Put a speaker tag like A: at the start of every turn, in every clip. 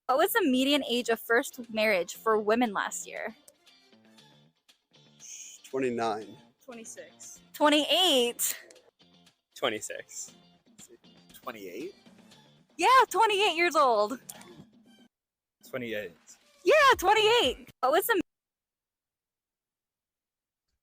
A: What was the median age of first marriage for women last year?
B: 29.
C: 26.
A: 28.
D: 26.
E: 28?
A: Yeah, 28 years old.
D: 28.
A: Yeah, 28. What was the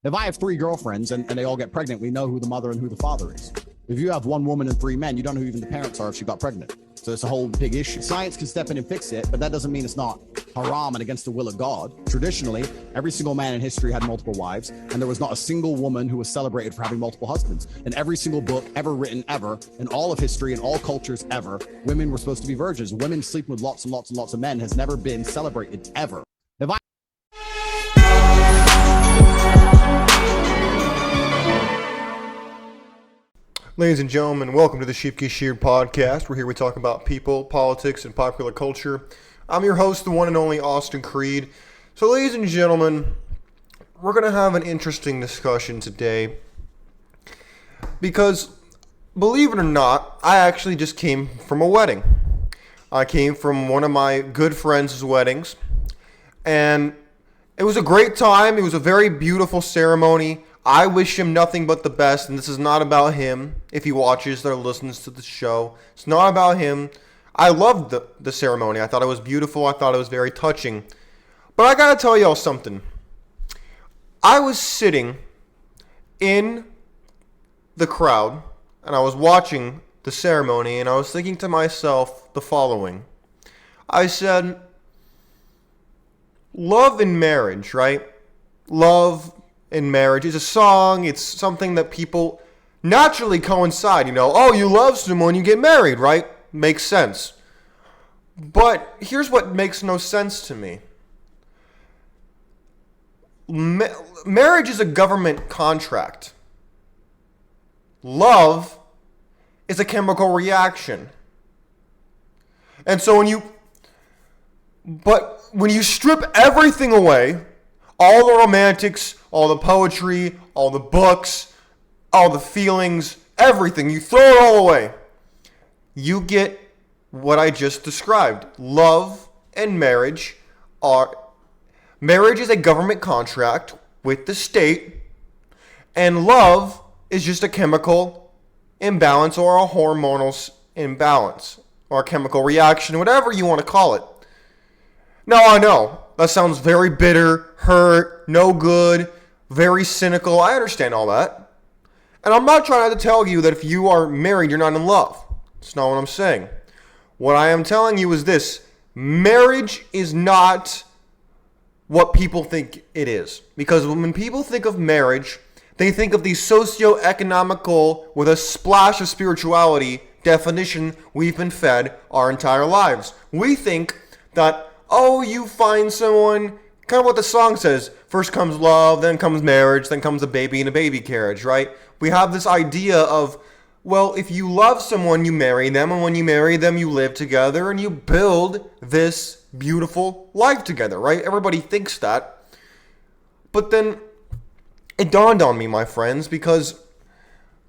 F: If I have 3 girlfriends and they all get pregnant, we know who the mother and who the father is. If you have 1 woman and 3 men, you don't know who even the parents are if she got pregnant. So it's a whole big issue. Science can step in and fix it, but that doesn't mean it's not haram and against the will of God. Traditionally, every single man in history had multiple wives, and there was not a single woman who was celebrated for having multiple husbands. In every single book ever written, ever, in all of history, in all cultures ever, women were supposed to be virgins. Women sleeping with lots and lots and lots of men has never been celebrated, ever. If I
G: Ladies and gentlemen, welcome to the Sheepkey Sheared podcast. We're here, we talk about people, politics, and popular culture. I'm your host, the one and only Austin Creed. So ladies and gentlemen, we're going to have an interesting discussion today because, believe it or not, I actually just came from a wedding. I came from one of my good friends' weddings, and it was a great time. It was a very beautiful ceremony. I wish him nothing but the best, and this is not about him. If he watches or listens to the show, it's not about him. I loved the ceremony. I thought it was beautiful. I thought it was very touching. But I gotta tell y'all something. I was sitting in the crowd, and I was watching the ceremony, and I was thinking to myself the following. I said, love in marriage, right? Love in marriage is a song. It's something that people naturally coincide. You know, oh, you love someone, you get married, right? Makes sense. But here's what makes no sense to me. Marriage is a government contract. Love is a chemical reaction. And so when you strip everything away, all the romantics, all the poetry, all the books, all the feelings, everything, you throw it all away, you get what I just described. Love and marriage is a government contract with the state, and love is just a chemical imbalance or a hormonal imbalance or a chemical reaction, whatever you want to call it. Now, I know that sounds very bitter, hurt, no good, very cynical. I understand all that. And I'm not trying to tell you that if you are married, you're not in love. That's not what I'm saying. What I am telling you is this. Marriage is not what people think it is. Because when people think of marriage, they think of the socio-economical, with a splash of spirituality, definition we've been fed our entire lives. We think that, oh, you find someone, kind of what the song says, first comes love, then comes marriage, then comes a baby in a baby carriage, right? We have this idea of, well, if you love someone, you marry them, and when you marry them, you live together, and you build this beautiful life together, right? Everybody thinks that. But then it dawned on me, my friends, because,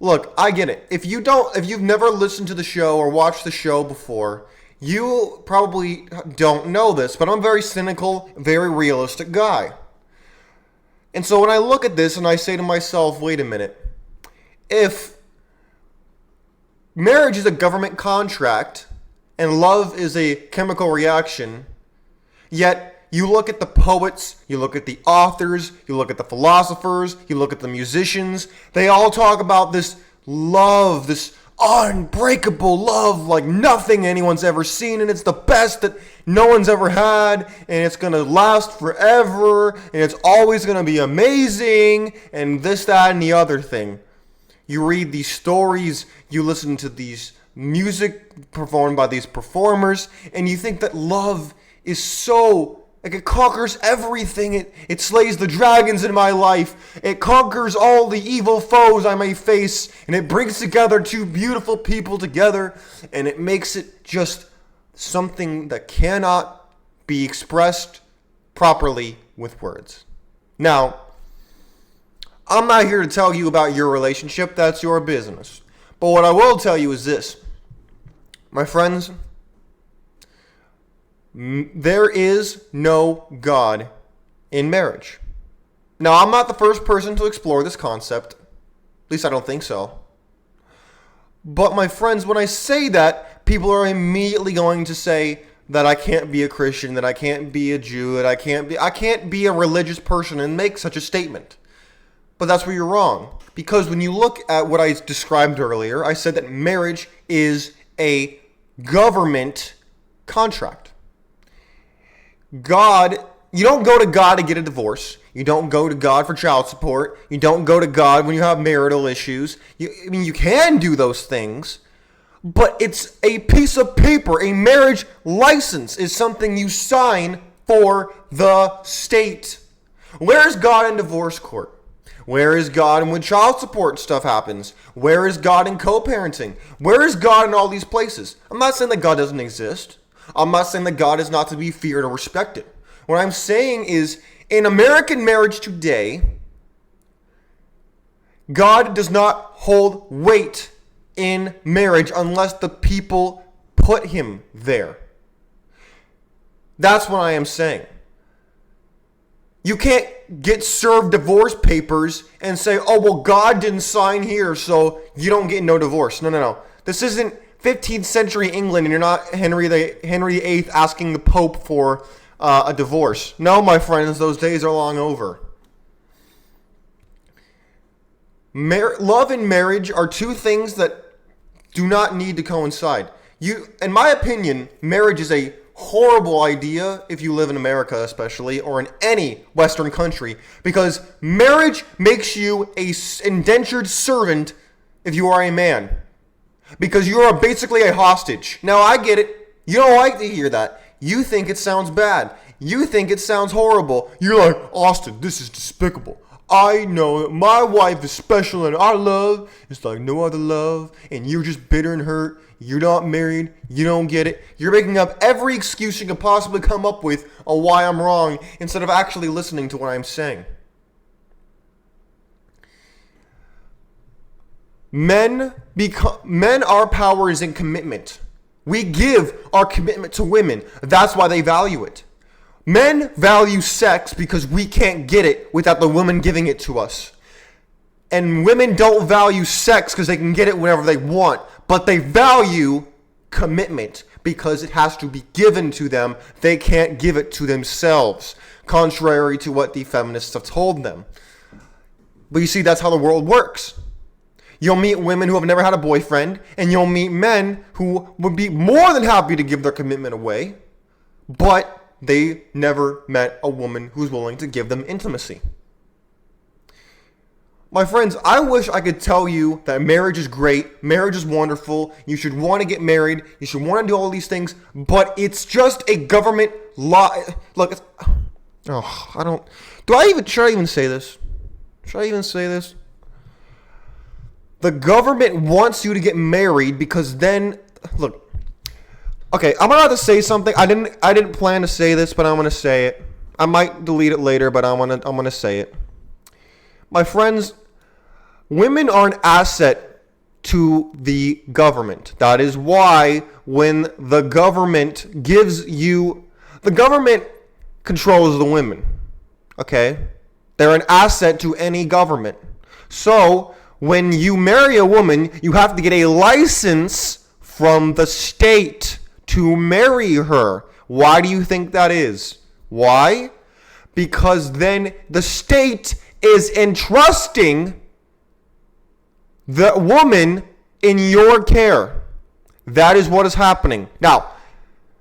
G: look, I get it. If you've never listened to the show or watched the show before, you probably don't know this, but I'm a very cynical, very realistic guy. And so when I look at this and I say to myself, wait a minute, if marriage is a government contract and love is a chemical reaction, yet you look at the poets, you look at the authors, you look at the philosophers, you look at the musicians, they all talk about this love, this unbreakable love like nothing anyone's ever seen, and it's the best that no one's ever had, and it's going to last forever, and it's always going to be amazing, and this, that, and the other thing. You read these stories, you listen to these music performed by these performers, and you think that love is so, like, it conquers everything. It slays the dragons in my life. It conquers all the evil foes I may face. And it brings together two beautiful people together. And it makes it just something that cannot be expressed properly with words. Now, I'm not here to tell you about your relationship. That's your business. But what I will tell you is this. My friends, There is no God in marriage. Now, I'm not the first person to explore this concept. At least I don't think so. But my friends, when I say that, people are immediately going to say that I can't be a Christian, that I can't be a Jew, that I can't be a religious person and make such a statement. But that's where you're wrong. Because when you look at what I described earlier, I said that marriage is a government contract. God, you don't go to God to get a divorce. You don't go to God for child support. You don't go to God when you have marital issues. You can do those things, but it's a piece of paper. A marriage license is something you sign for the state. Where is God in divorce court? Where is God when child support stuff happens? Where is God in co-parenting? Where is God in all these places? I'm not saying that God doesn't exist. I'm not saying that God is not to be feared or respected. What I'm saying is, in American marriage today, God does not hold weight in marriage unless the people put him there. That's what I am saying. You can't get served divorce papers and say, oh, well, God didn't sign here, so you don't get no divorce. No. This isn't 15th century England, and you're not Henry VIII asking the Pope for a divorce. No, my friends, those days are long over. Love and marriage are two things that do not need to coincide. In my opinion, marriage is a horrible idea if you live in America especially, or in any Western country, because marriage makes you a indentured servant if you are a man, because you are basically a hostage. Now, I get it. You don't like to hear that. You think it sounds bad. You think it sounds horrible. You're like, Austin, this is despicable. I know that my wife is special and our love is like no other love, and you're just bitter and hurt. You're not married. You don't get it. You're making up every excuse you can possibly come up with on why I'm wrong instead of actually listening to what I'm saying. Men, our power is in commitment. We give our commitment to women. That's why they value it. Men value sex because we can't get it without the woman giving it to us. And women don't value sex because they can get it whenever they want. But they value commitment because it has to be given to them. They can't give it to themselves, contrary to what the feminists have told them. But you see, that's how the world works. You'll meet women who have never had a boyfriend, and you'll meet men who would be more than happy to give their commitment away, but they never met a woman who's willing to give them intimacy. My friends, I wish I could tell you that marriage is great, marriage is wonderful, you should want to get married, you should want to do all these things, but it's just a government law. Look, should I even say this? Should I even say this? The government wants you to get married because then, look, okay, I'm about to say something. I didn't plan to say this, but I'm gonna say it. I might delete it later, but I'm gonna say it. My friends, women are an asset to the government. That is why when the government controls the women. Okay? They're an asset to any government. So, when you marry a woman, you have to get a license from the state to marry her. Why do you think that is? Why? Because then the state is entrusting the woman in your care. That is what is happening. Now,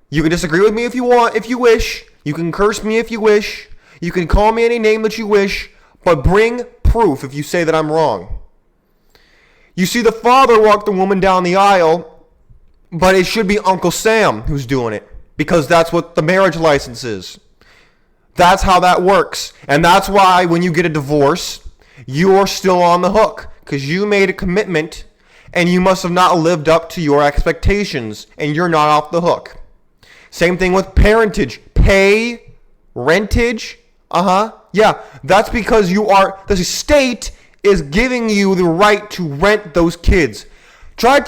G: you can disagree with me if you want, if you wish. You can curse me if you wish. You can call me any name that you wish. But bring proof if you say that I'm wrong. You see the father walk the woman down the aisle, but it should be Uncle Sam who's doing it, because that's what the marriage license is. That's how that works. And that's why when you get a divorce, you're still on the hook, because you made a commitment and you must have not lived up to your expectations, and you're not off the hook. Same thing with parentage. Rentage. Yeah, that's because the state is giving you the right to rent those kids. Try not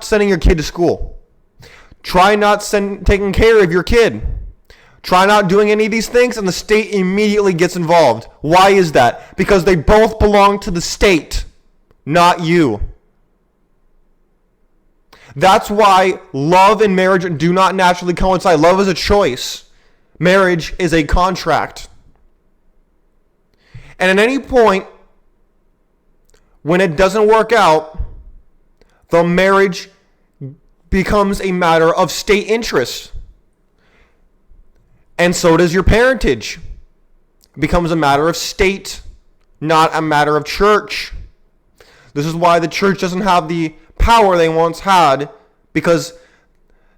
G: sending your kid to school. Try not taking care of your kid. Try not doing any of these things, and the state immediately gets involved. Why is that? Because they both belong to the state, not you. That's why love and marriage do not naturally coincide. Love is a choice. Marriage is a contract. And at any point, when it doesn't work out, the marriage becomes a matter of state interest. And so does your parentage. It becomes a matter of state, not a matter of church. This is why the church doesn't have the power they once had, because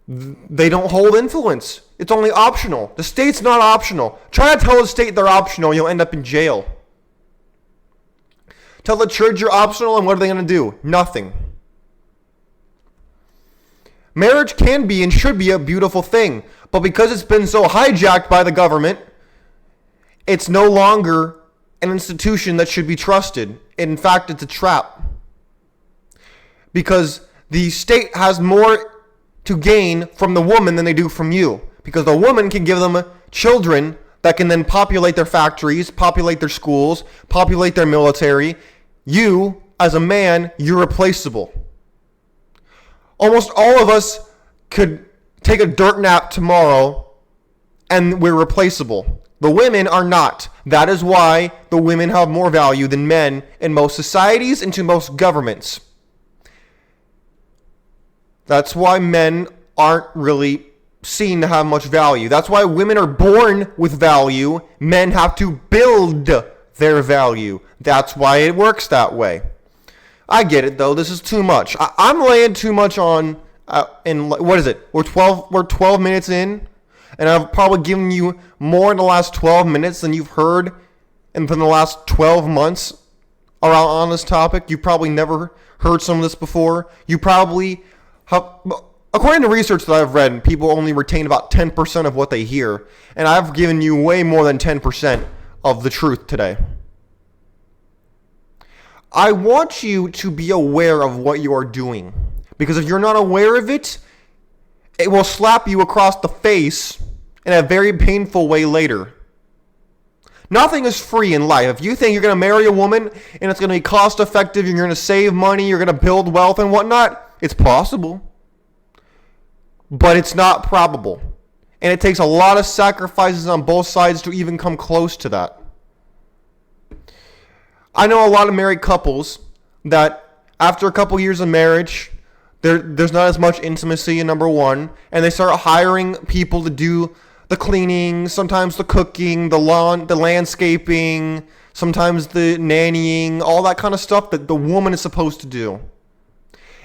G: they don't hold influence. It's only optional. The state's not optional. Try to tell the state they're optional, you'll end up in jail. Tell the church you're optional, and what are they going to do? Nothing. Marriage can be and should be a beautiful thing, but because it's been so hijacked by the government, it's no longer an institution that should be trusted. In fact, it's a trap. Because the state has more to gain from the woman than they do from you. Because the woman can give them children that can then populate their factories, populate their schools, populate their military. You, as a man, you're replaceable. Almost all of us could take a dirt nap tomorrow and we're replaceable. The women are not. That is why the women have more value than men in most societies and to most governments. That's why men aren't really seen to have much value. That's why women are born with value. Men have to build their value. That's why it works that way. I get it though. This is too much. I'm laying too much on. What is it? We're 12 minutes in, and I've probably given you more in the last 12 minutes than you've heard in the last 12 months around on this topic. You probably never heard some of this before. You probably have, according to research that I've read, people only retain about 10% of what they hear, and I've given you way more than 10% of the truth today. I want you to be aware of what you are doing. Because if you're not aware of it, it will slap you across the face in a very painful way later. Nothing is free in life. If you think you're going to marry a woman and it's going to be cost effective, you're going to save money, you're going to build wealth and whatnot, it's possible. But it's not probable. And it takes a lot of sacrifices on both sides to even come close to that. I know a lot of married couples that after a couple years of marriage, there's not as much intimacy, number one, and they start hiring people to do the cleaning, sometimes the cooking, the landscaping, sometimes the nannying, all that kind of stuff that the woman is supposed to do.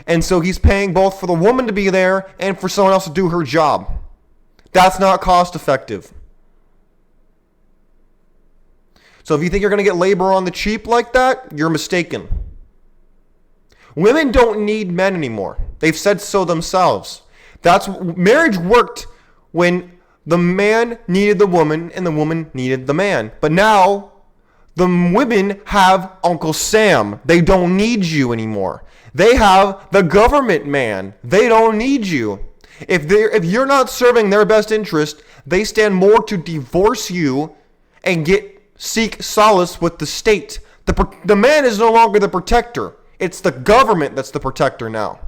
G: And so he's paying both for the woman to be there and for someone else to do her job. That's not cost effective. So if you think you're going to get labor on the cheap like that, you're mistaken. Women don't need men anymore. They've said so themselves. Marriage worked when the man needed the woman and the woman needed the man. But now the women have Uncle Sam. They don't need you anymore. They have the government man. They don't need you. If you're not serving their best interest, they stand more to divorce you and seek solace with the state. The man is no longer the protector. It's the government that's the protector now.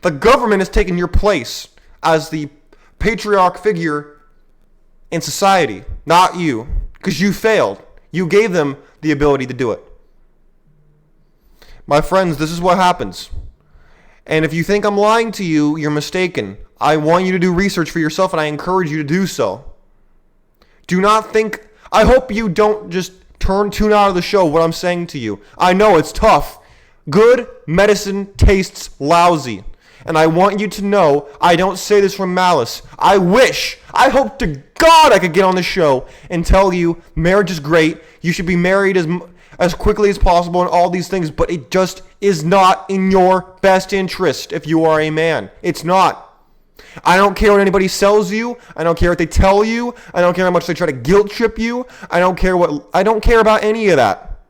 G: The government has taken your place as the patriarch figure in society, not you, because you failed. You gave them the ability to do it. My friends, this is what happens. And if you think I'm lying to you, you're mistaken. I want you to do research for yourself, and I encourage you to do so. Do not think... I hope you don't just tune out of the show what I'm saying to you. I know it's tough. Good medicine tastes lousy. And I want you to know I don't say this from malice. I hope to God I could get on the show and tell you marriage is great. You should be married as quickly as possible and all these things. But it just is not in your best interest if you are a man. It's not. I don't care what anybody sells you. I don't care what they tell you. I don't care how much they try to guilt trip you. I don't care about any of that.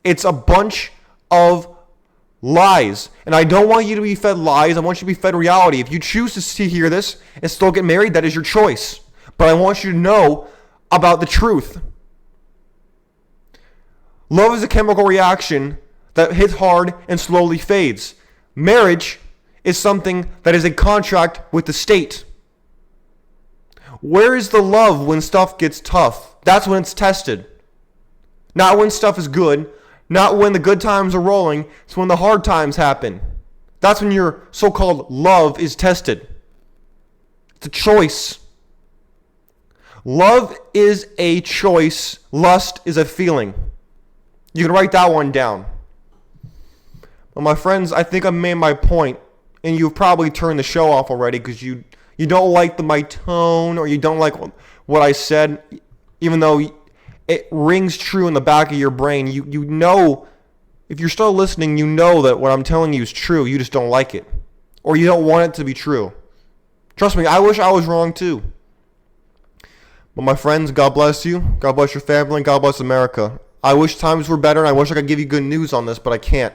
G: It's a bunch of lies. And I don't want you to be fed lies. I want you to be fed reality. If you choose to hear this and still get married, that is your choice. But I want you to know about the truth. Love is a chemical reaction that hits hard and slowly fades. Marriage is something that is a contract with the state. Where is the love when stuff gets tough? That's when it's tested. Not when stuff is good. Not when the good times are rolling. It's when the hard times happen. That's when your so-called love is tested. It's a choice. Love is a choice. Lust is a feeling. You can write that one down. Well, my friends, I think I made my point, and you've probably turned the show off already because you don't like my tone, or you don't like what I said, even though it rings true in the back of your brain. You know, if you're still listening, you know that what I'm telling you is true. You just don't like it, or you don't want it to be true. Trust me, I wish I was wrong too. But my friends, God bless you. God bless your family, and God bless America. I wish times were better, and I wish I could give you good news on this, but I can't.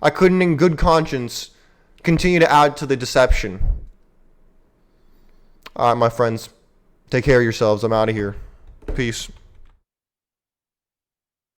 G: I couldn't in good conscience continue to add to the deception. All right, my friends, take care of yourselves. I'm out of here. Peace.